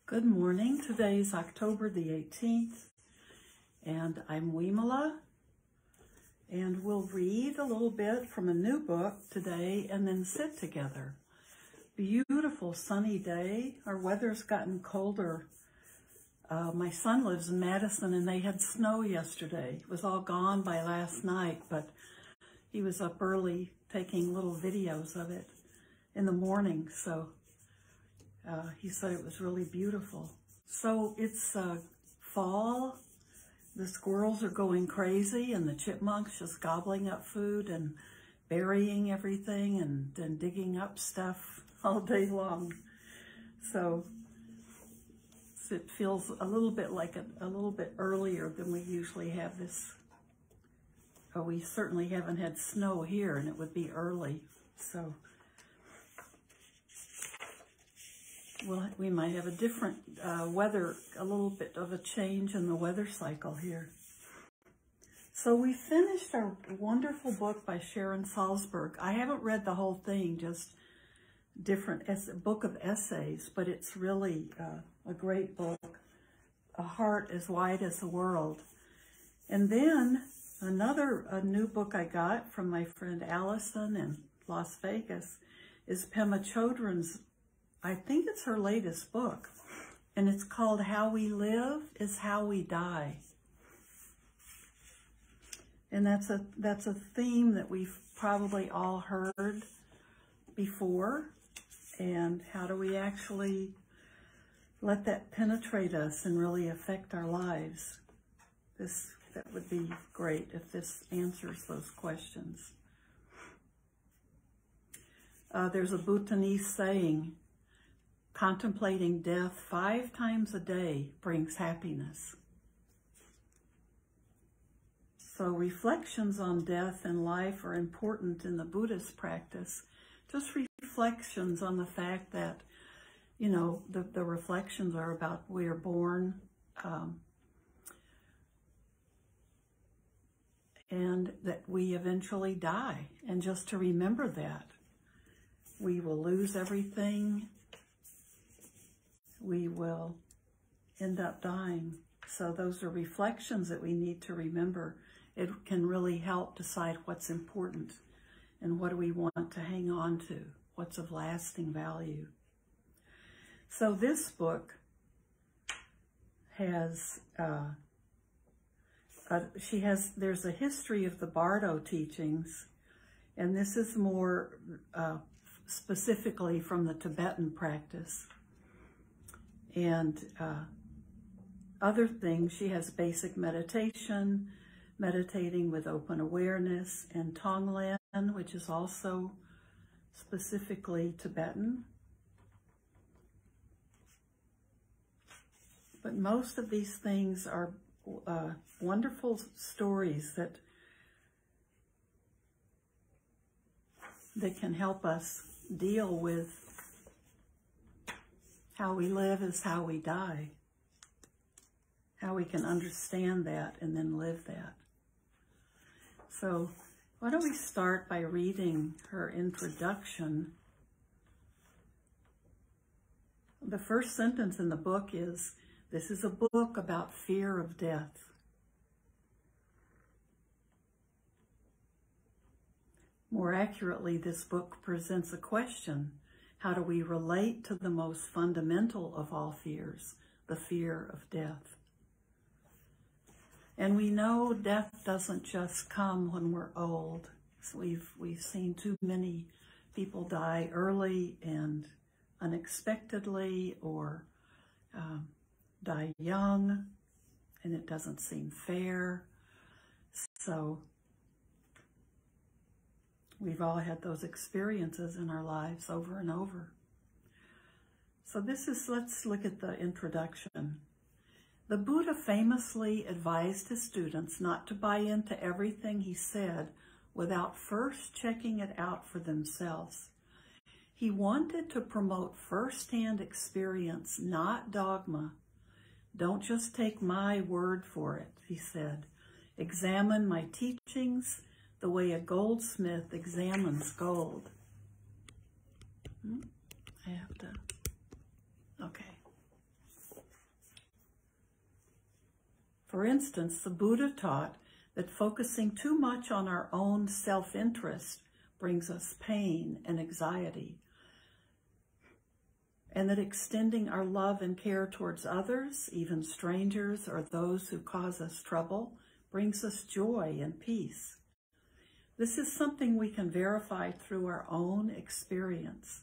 Good morning. Today's October the 18th, and I'm Vimala, and we'll read a little bit from a new book today and then sit together. Beautiful sunny day. Our weather's gotten colder. My son lives in Madison, and they had snow yesterday. It was all gone by last night, but he was up early taking little videos of it in the morning, so he said it was really beautiful. So it's fall. The squirrels are going crazy, and the chipmunks just gobbling up food and burying everything and digging up stuff all day long. So it feels a little bit like a little bit earlier than we usually have this. Oh, we certainly haven't had snow here, and it would be early. So well, we might have a different weather, a little bit of a change in the weather cycle here. So we finished our wonderful book by Sharon Salzberg. I haven't read the whole thing, just different book of essays, but it's really a great book, A Heart as Wide as the World. And then a new book I got from my friend Allison in Las Vegas is Pema Chodron's, I think it's her latest book, and it's called How We Live is How We Die. And that's a theme that we've probably all heard before. And how do we actually let that penetrate us and really affect our lives? That would be great if this answers those questions. There's a Bhutanese saying, contemplating death 5 times a day brings happiness. So reflections on death and life are important in the Buddhist practice. Just reflections on the fact that, you know, the reflections are about we are born and that we eventually die. And just to remember that we will lose everything. We will end up dying. So those are reflections that we need to remember. It can really help decide what's important and what do we want to hang on to, what's of lasting value. So this book has, there's a history of the Bardo teachings, and this is more specifically from the Tibetan practice. And other things, she has basic meditation, meditating with open awareness, and Tonglen, which is also specifically Tibetan. But most of these things are wonderful stories that can help us deal with how we live is how we die, how we can understand that and then live that. So why don't we start by reading her introduction. The first sentence in the book is, this is a book about fear of death. More accurately, this book presents a question. How do we relate to the most fundamental of all fears, the fear of death? And we know death doesn't just come when we're old. So we've seen too many people die early and unexpectedly, or die young, and it doesn't seem fair. So we've all had those experiences in our lives over and over. So let's look at the introduction. The Buddha famously advised his students not to buy into everything he said without first checking it out for themselves. He wanted to promote first-hand experience, not dogma. Don't just take my word for it, he said. Examine my teachings the way a goldsmith examines gold. I have to, okay. For instance, the Buddha taught that focusing too much on our own self-interest brings us pain and anxiety, and that extending our love and care towards others, even strangers or those who cause us trouble, brings us joy and peace. This is something we can verify through our own experience.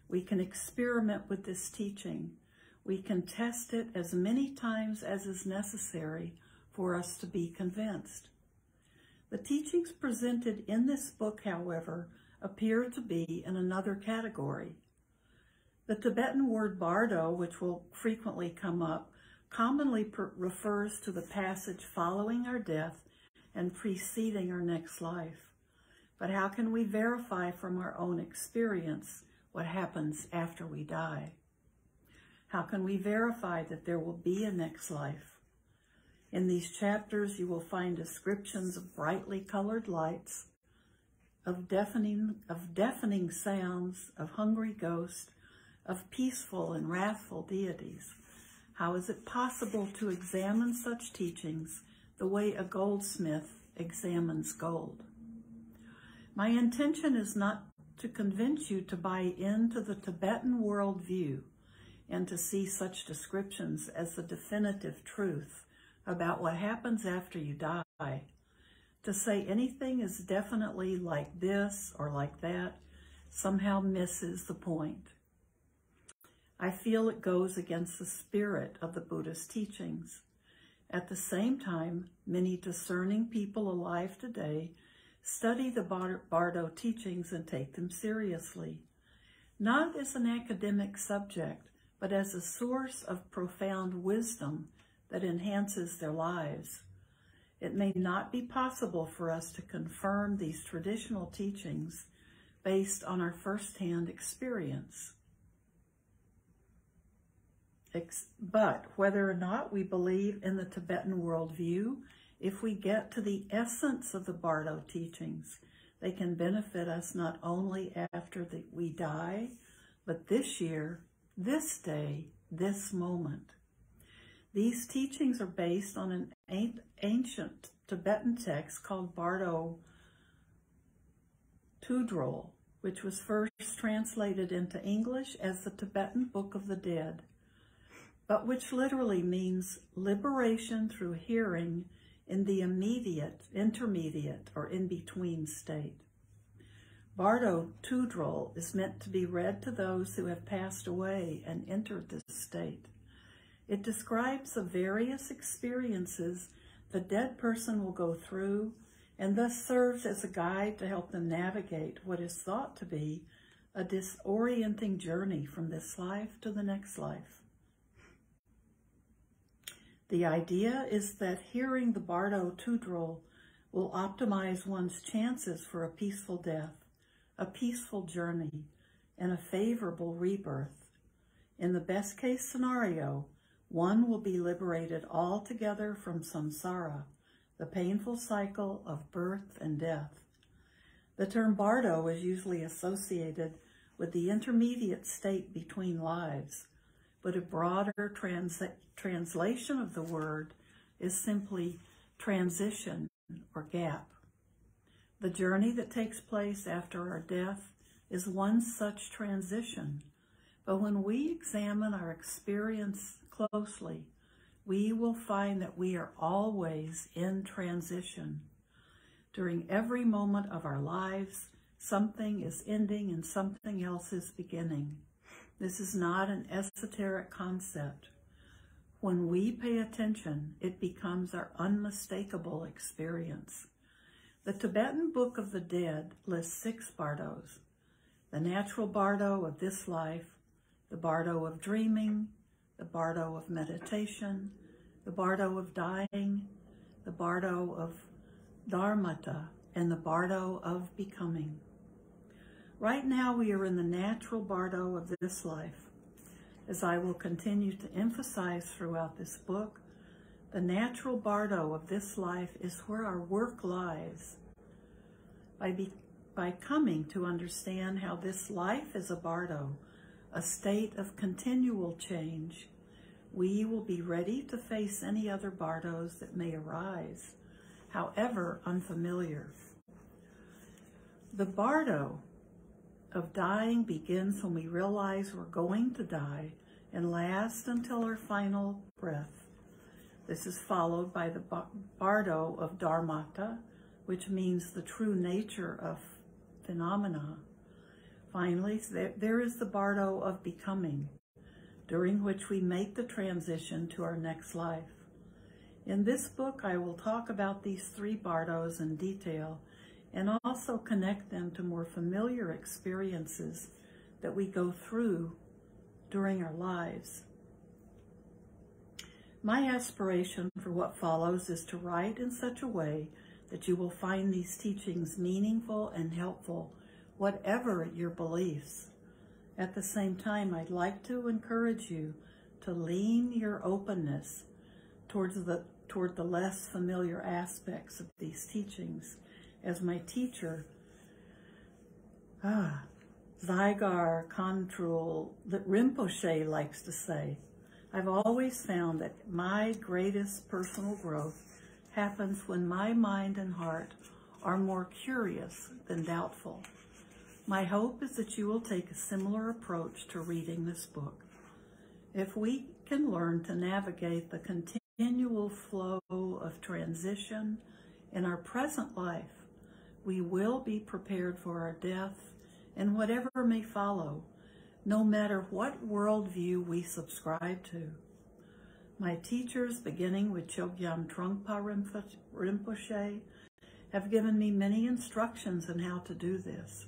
We can experiment with this teaching. We can test it as many times as is necessary for us to be convinced. The teachings presented in this book, however, appear to be in another category. The Tibetan word Bardo, which will frequently come up, commonly refers to the passage following our death and preceding our next life. But how can we verify from our own experience what happens after we die? How can we verify that there will be a next life? In these chapters, you will find descriptions of brightly colored lights, of deafening sounds, of hungry ghosts, of peaceful and wrathful deities. How is it possible to examine such teachings the way a goldsmith examines gold? My intention is not to convince you to buy into the Tibetan worldview and to see such descriptions as the definitive truth about what happens after you die. To say anything is definitely like this or like that somehow misses the point. I feel it goes against the spirit of the Buddha's teachings. At the same time, many discerning people alive today study the Bardo teachings and take them seriously, not as an academic subject, but as a source of profound wisdom that enhances their lives. It may not be possible for us to confirm these traditional teachings based on our first-hand experience. But whether or not we believe in the Tibetan worldview, if we get to the essence of the Bardo teachings, they can benefit us not only after we die, but this year, this day, this moment. These teachings are based on an ancient Tibetan text called Bardo Tudrol, which was first translated into English as the Tibetan Book of the Dead, but which literally means liberation through hearing in the intermediate, or in-between state. Bardo Tudrol is meant to be read to those who have passed away and entered this state. It describes the various experiences the dead person will go through and thus serves as a guide to help them navigate what is thought to be a disorienting journey from this life to the next life. The idea is that hearing the Bardo Tudrol will optimize one's chances for a peaceful death, a peaceful journey, and a favorable rebirth. In the best case scenario, one will be liberated altogether from samsara, the painful cycle of birth and death. The term Bardo is usually associated with the intermediate state between lives, but a broader translation of the word is simply transition or gap. The journey that takes place after our death is one such transition, but when we examine our experience closely, we will find that we are always in transition. During every moment of our lives, something is ending and something else is beginning. This is not an esoteric concept. When we pay attention, it becomes our unmistakable experience. The Tibetan Book of the Dead lists 6 Bardos: the natural Bardo of this life, the Bardo of dreaming, the Bardo of meditation, the Bardo of dying, the Bardo of dharma, and the Bardo of becoming. Right now we are in the natural Bardo of this life. As I will continue to emphasize throughout this book, the natural Bardo of this life is where our work lies. By coming to understand how this life is a Bardo, a state of continual change, we will be ready to face any other Bardos that may arise, however unfamiliar. The Bardo of dying begins when we realize we're going to die and lasts until our final breath. This is followed by the Bardo of dharmata, which means the true nature of phenomena. Finally, there is the Bardo of becoming, during which we make the transition to our next life. In this book, I will talk about these three Bardos in detail and also connect them to more familiar experiences that we go through during our lives. My aspiration for what follows is to write in such a way that you will find these teachings meaningful and helpful, whatever your beliefs. At the same time, I'd like to encourage you to lean your openness toward the less familiar aspects of these teachings. As my teacher, Zygar Kontrul Rinpoche likes to say, I've always found that my greatest personal growth happens when my mind and heart are more curious than doubtful. My hope is that you will take a similar approach to reading this book. If we can learn to navigate the continual flow of transition in our present life, we will be prepared for our death and whatever may follow, no matter what worldview we subscribe to. My teachers, beginning with Chogyam Trungpa Rinpoche, have given me many instructions on how to do this.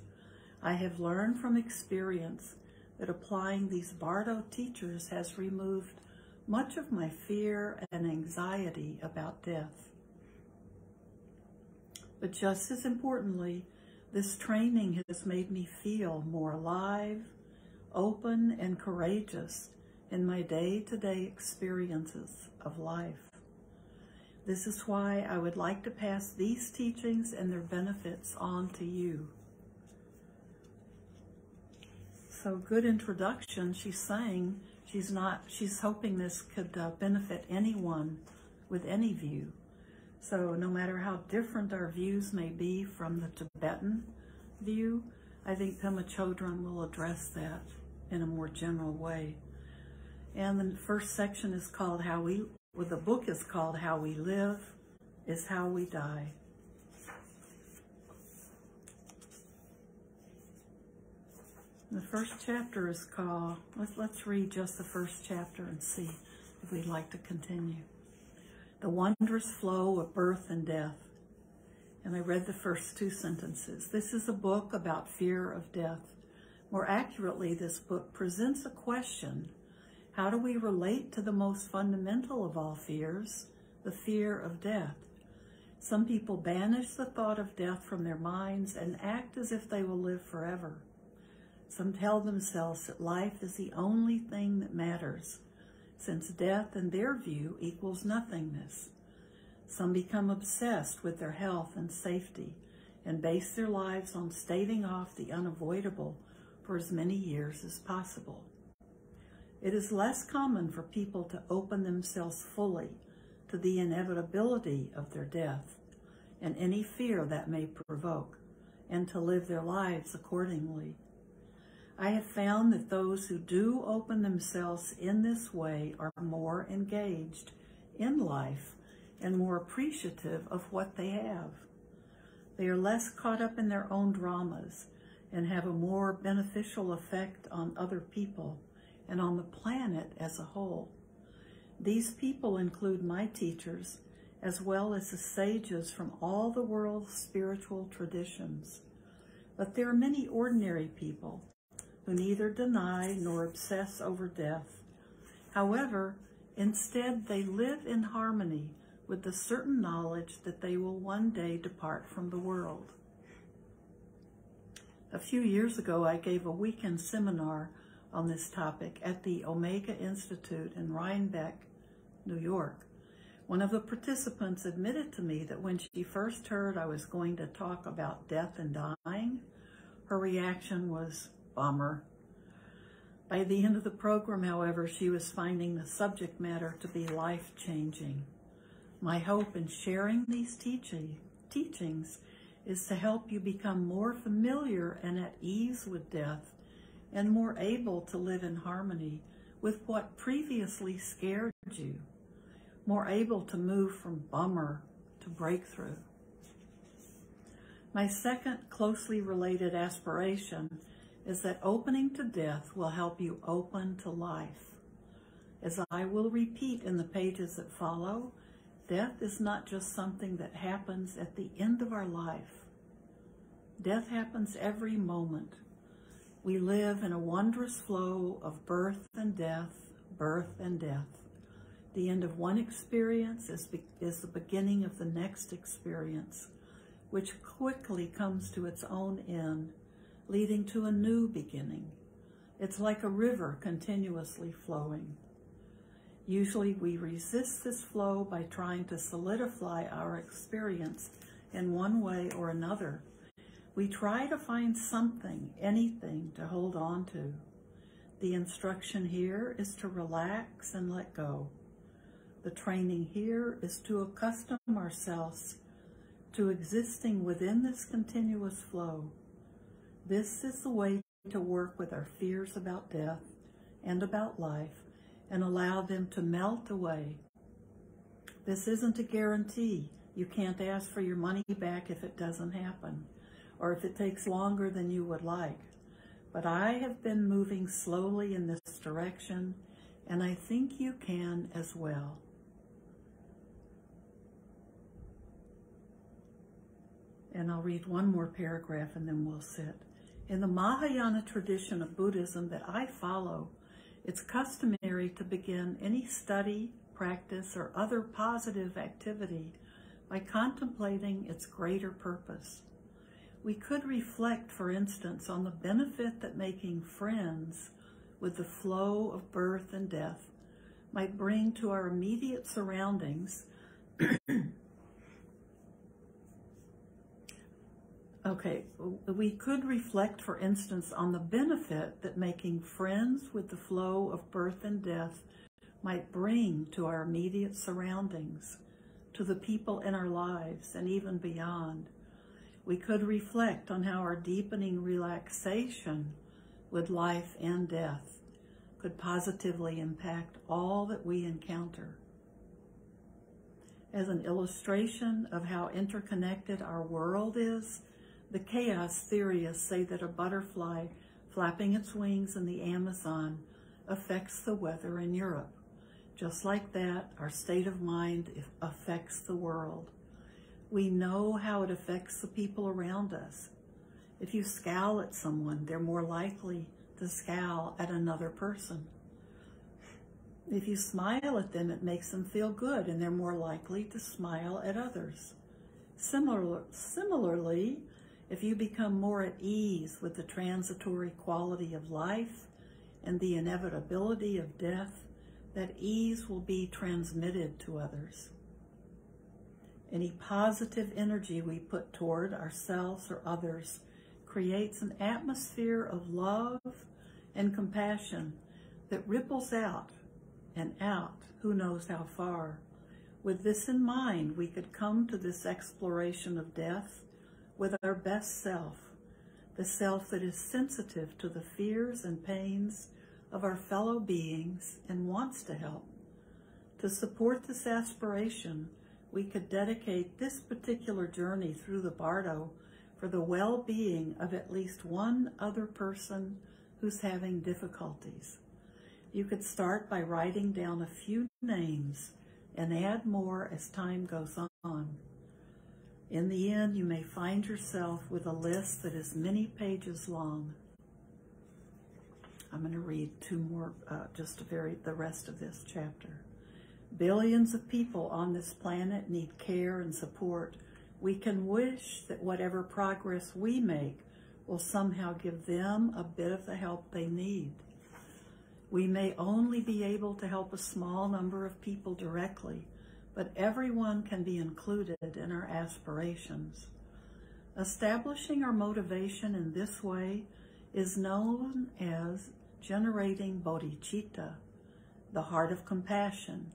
I have learned from experience that applying these Bardo teachers has removed much of my fear and anxiety about death. But just as importantly, this training has made me feel more alive, open, and courageous in my day-to-day experiences of life. This is why I would like to pass these teachings and their benefits on to you. So, good introduction. She's saying she's hoping this could benefit anyone with any view. So no matter how different our views may be from the Tibetan view, I think Pema Chodron will address that in a more general way. And the first section is called the book is called How We Live is How We Die. The first chapter is called, let's read just the first chapter and see if we'd like to continue. The wondrous flow of birth and death. And I read the first two sentences. This is a book about fear of death. More accurately, this book presents a question. How do we relate to the most fundamental of all fears, the fear of death? Some people banish the thought of death from their minds and act as if they will live forever. Some tell themselves that life is the only thing that matters, since death, in their view, equals nothingness. Some become obsessed with their health and safety and base their lives on staving off the unavoidable for as many years as possible. It is less common for people to open themselves fully to the inevitability of their death and any fear that may provoke, and to live their lives accordingly. I have found that those who do open themselves in this way are more engaged in life and more appreciative of what they have. They are less caught up in their own dramas and have a more beneficial effect on other people and on the planet as a whole. These people include my teachers, as well as the sages from all the world's spiritual traditions. But there are many ordinary people who neither deny nor obsess over death. However, instead they live in harmony with the certain knowledge that they will one day depart from the world. A few years ago, I gave a weekend seminar on this topic at the Omega Institute in Rhinebeck, New York. One of the participants admitted to me that when she first heard I was going to talk about death and dying, her reaction was, "Bummer." By the end of the program, however, she was finding the subject matter to be life-changing. My hope in sharing these teachings is to help you become more familiar and at ease with death and more able to live in harmony with what previously scared you, more able to move from bummer to breakthrough. My second closely related aspiration is that opening to death will help you open to life. As I will repeat in the pages that follow, death is not just something that happens at the end of our life. Death happens every moment. We live in a wondrous flow of birth and death, birth and death. The end of one experience is the beginning of the next experience, which quickly comes to its own end, leading to a new beginning. It's like a river continuously flowing. Usually we resist this flow by trying to solidify our experience in one way or another. We try to find something, anything to hold on to. The instruction here is to relax and let go. The training here is to accustom ourselves to existing within this continuous flow. This is the way to work with our fears about death and about life and allow them to melt away. This isn't a guarantee. You can't ask for your money back if it doesn't happen, or if it takes longer than you would like. But I have been moving slowly in this direction, and I think you can as well. And I'll read one more paragraph and then we'll sit. In the Mahayana tradition of Buddhism that I follow, it's customary to begin any study, practice, or other positive activity by contemplating its greater purpose. We could reflect, for instance, on the benefit that making friends with the flow of birth and death might bring to our immediate surroundings. We could reflect, for instance, on the benefit that making friends with the flow of birth and death might bring to our immediate surroundings, to the people in our lives, and even beyond. We could reflect on how our deepening relaxation with life and death could positively impact all that we encounter. As an illustration of how interconnected our world is, the chaos theorists say that a butterfly flapping its wings in the Amazon affects the weather in Europe. Just like that, our state of mind affects the world. We know how it affects the people around us. If you scowl at someone, they're more likely to scowl at another person. If you smile at them, it makes them feel good, and they're more likely to smile at others. Similarly, if you become more at ease with the transitory quality of life and the inevitability of death, that ease will be transmitted to others. Any positive energy we put toward ourselves or others creates an atmosphere of love and compassion that ripples out and out, who knows how far. With this in mind, we could come to this exploration of death with our best self, the self that is sensitive to the fears and pains of our fellow beings and wants to help. To support this aspiration, we could dedicate this particular journey through the Bardo for the well-being of at least one other person who's having difficulties. You could start by writing down a few names and add more as time goes on. In the end, you may find yourself with a list that is many pages long. I'm going to read two more, the rest of this chapter. Billions of people on this planet need care and support. We can wish that whatever progress we make will somehow give them a bit of the help they need. We may only be able to help a small number of people directly, but everyone can be included in our aspirations. Establishing our motivation in this way is known as generating bodhicitta, the heart of compassion,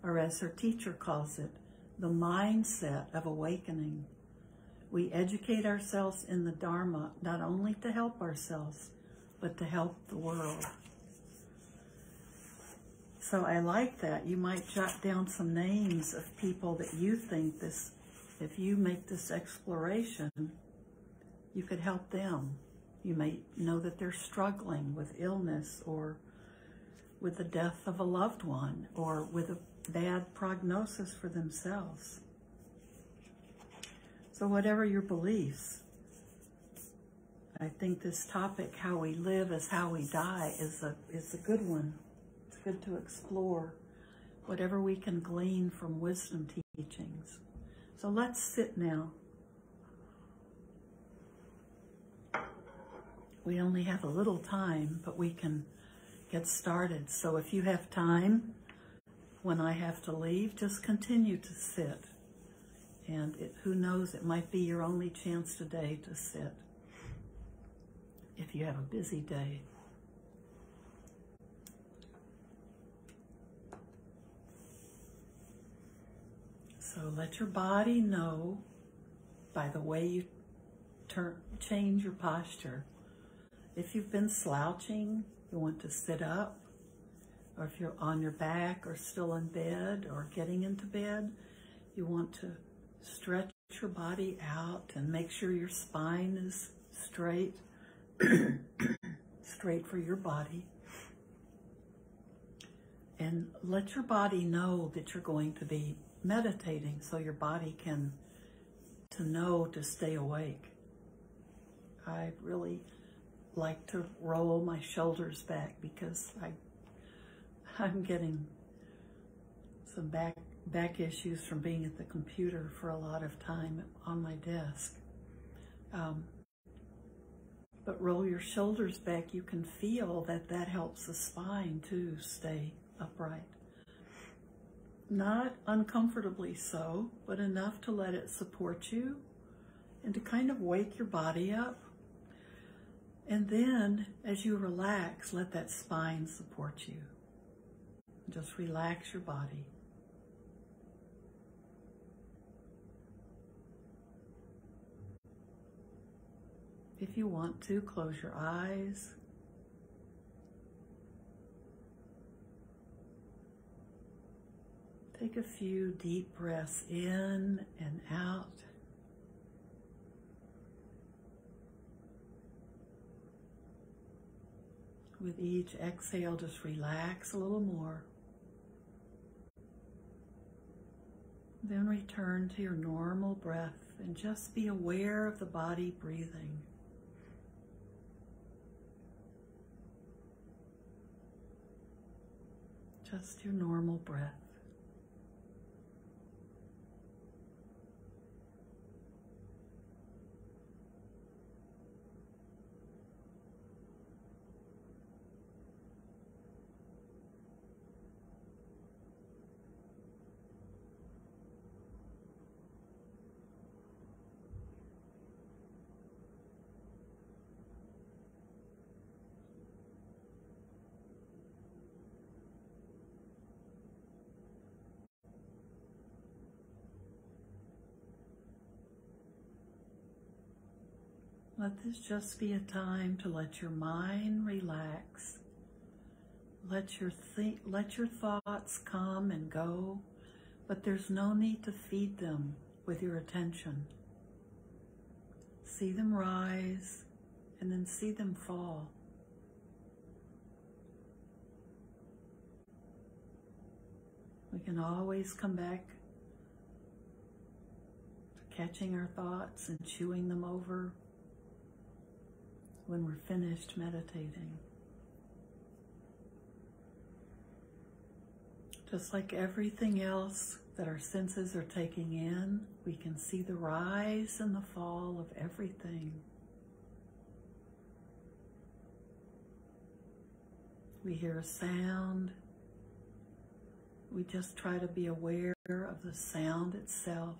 or as her teacher calls it, the mindset of awakening. We educate ourselves in the Dharma not only to help ourselves, but to help the world. So I like that. You might jot down some names of people that you think this, if you make this exploration, you could help them. You may know that they're struggling with illness or with the death of a loved one or with a bad prognosis for themselves. So whatever your beliefs, I think this topic, how we live is how we die, is a good one. It's good to explore whatever we can glean from wisdom teachings. So let's sit now. We only have a little time, but we can get started. So if you have time, when I have to leave, just continue to sit. And who knows, it might be your only chance today to sit if you have a busy day. So let your body know by the way you change your posture. If you've been slouching, you want to sit up, or if you're on your back or still in bed or getting into bed, you want to stretch your body out and make sure your spine is straight, straight for your body. And let your body know that you're going to be meditating so your body can know to stay awake. I really like to roll my shoulders back because I'm getting some back issues from being at the computer for a lot of time on my desk. But roll your shoulders back. You can feel that helps the spine to stay upright. Not uncomfortably so, but enough to let it support you and to kind of wake your body up. And then, as you relax, let that spine support you. Just relax your body. If you want to, close your eyes. Take a few deep breaths in and out. With each exhale, just relax a little more. Then return to your normal breath and just be aware of the body breathing. Just your normal breath. Let this just be a time to let your mind relax. Let your thoughts come and go, but there's no need to feed them with your attention. See them rise and then see them fall. We can always come back to catching our thoughts and chewing them over when we're finished meditating. Just like everything else that our senses are taking in, we can see the rise and the fall of everything. We hear a sound. We just try to be aware of the sound itself.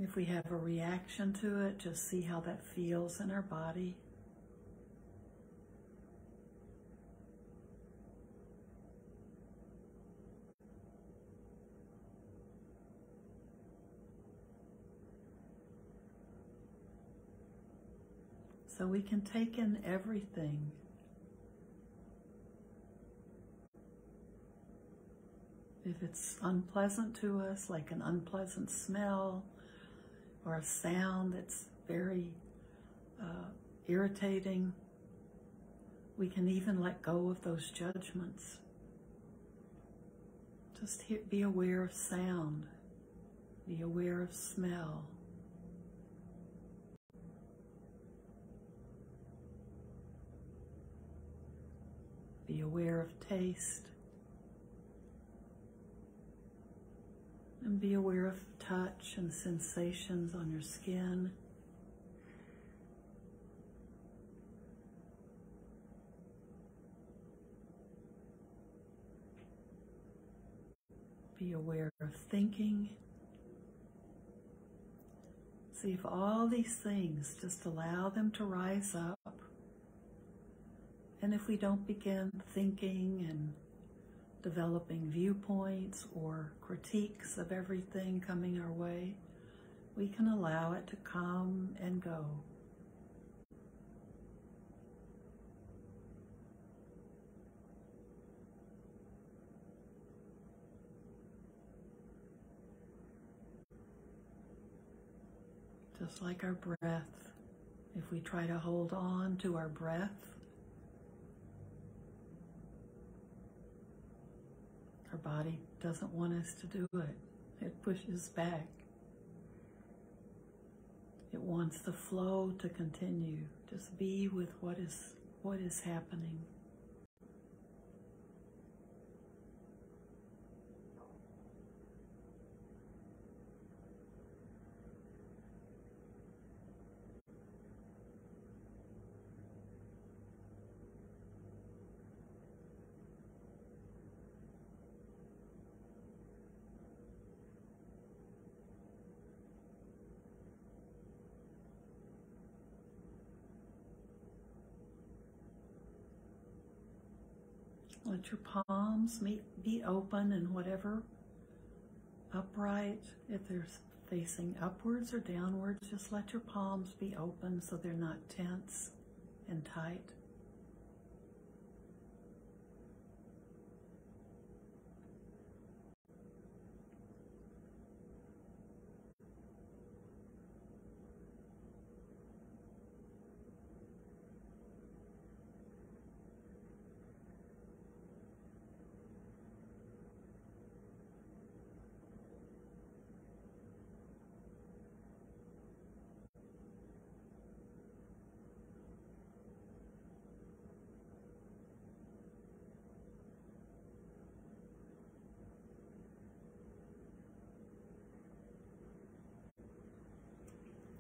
If we have a reaction to it, just see how that feels in our body. so we can take in everything. If it's unpleasant to us, like an unpleasant smell or a sound that's very irritating, we can even let go of those judgments. Just be aware of sound, be aware of smell. Be aware of taste. And be aware of touch and sensations on your skin. Be aware of thinking. See if all these things, just allow them to rise up. And if we don't begin thinking and developing viewpoints or critiques of everything coming our way, we can allow it to come and go. Just like our breath, if we try to hold on to our breath, our body doesn't want us to do it. It pushes back. It wants the flow to continue. Just be with what is happening. Let your palms be open in whatever upright. If they're facing upwards or downwards, just let your palms be open so they're not tense and tight.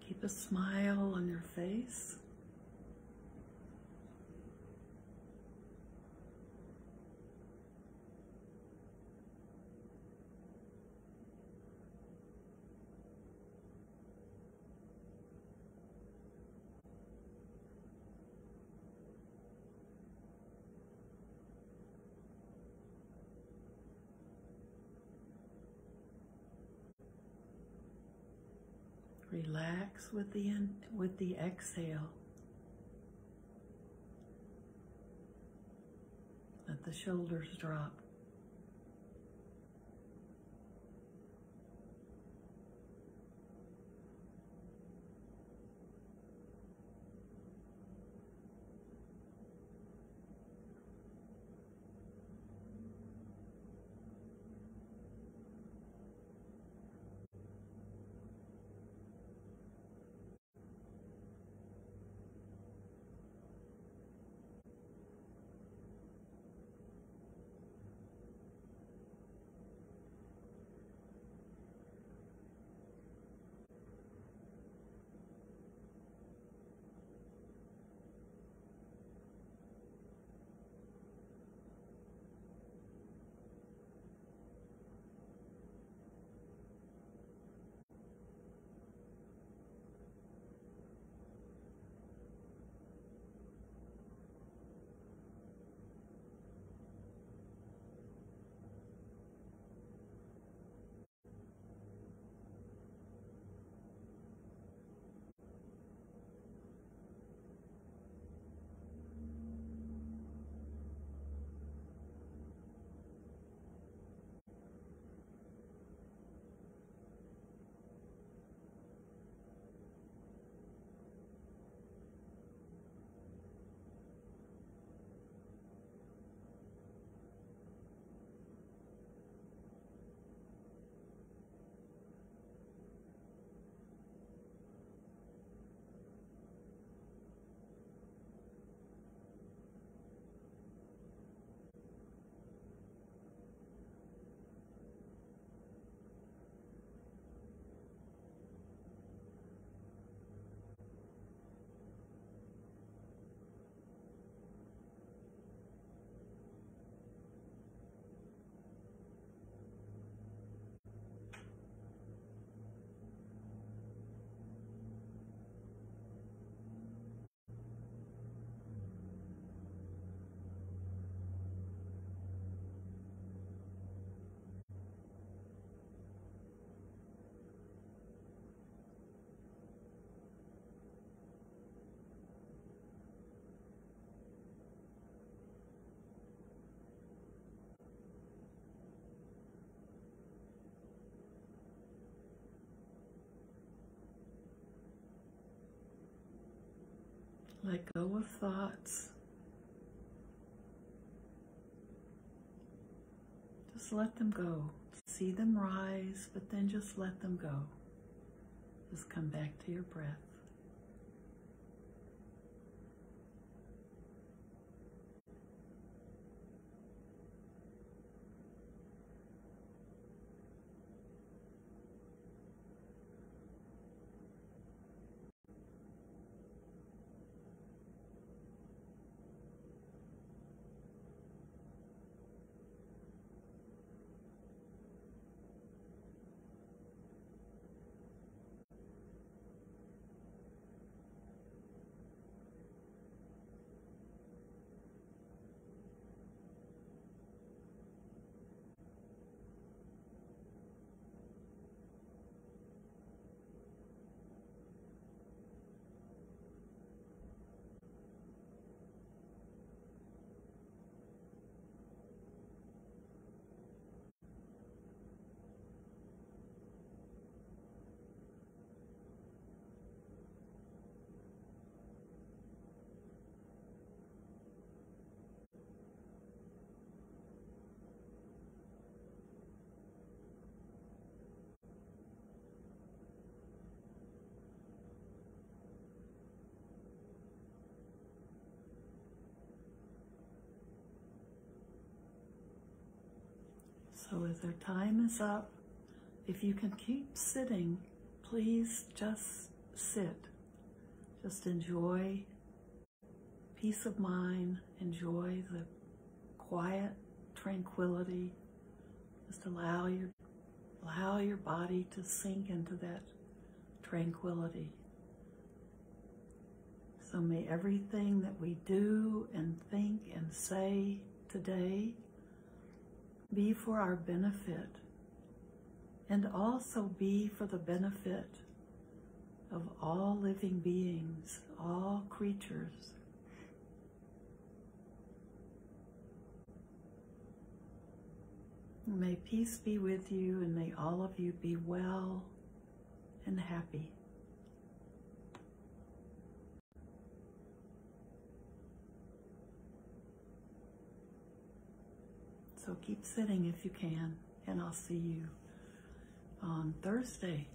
Keep a smile on your face. Relax with the exhale. Let the shoulders drop. Let go of thoughts. Just let them go. See them rise, but then just let them go. Just come back to your breath. So as our time is up, if you can keep sitting, please just sit. Just enjoy peace of mind, enjoy the quiet tranquility. Just allow your body to sink into that tranquility. So may everything that we do and think and say today be for our benefit, and also be for the benefit of all living beings, all creatures. May peace be with you, and may all of you be well and happy. So keep sitting if you can, and I'll see you on Thursday.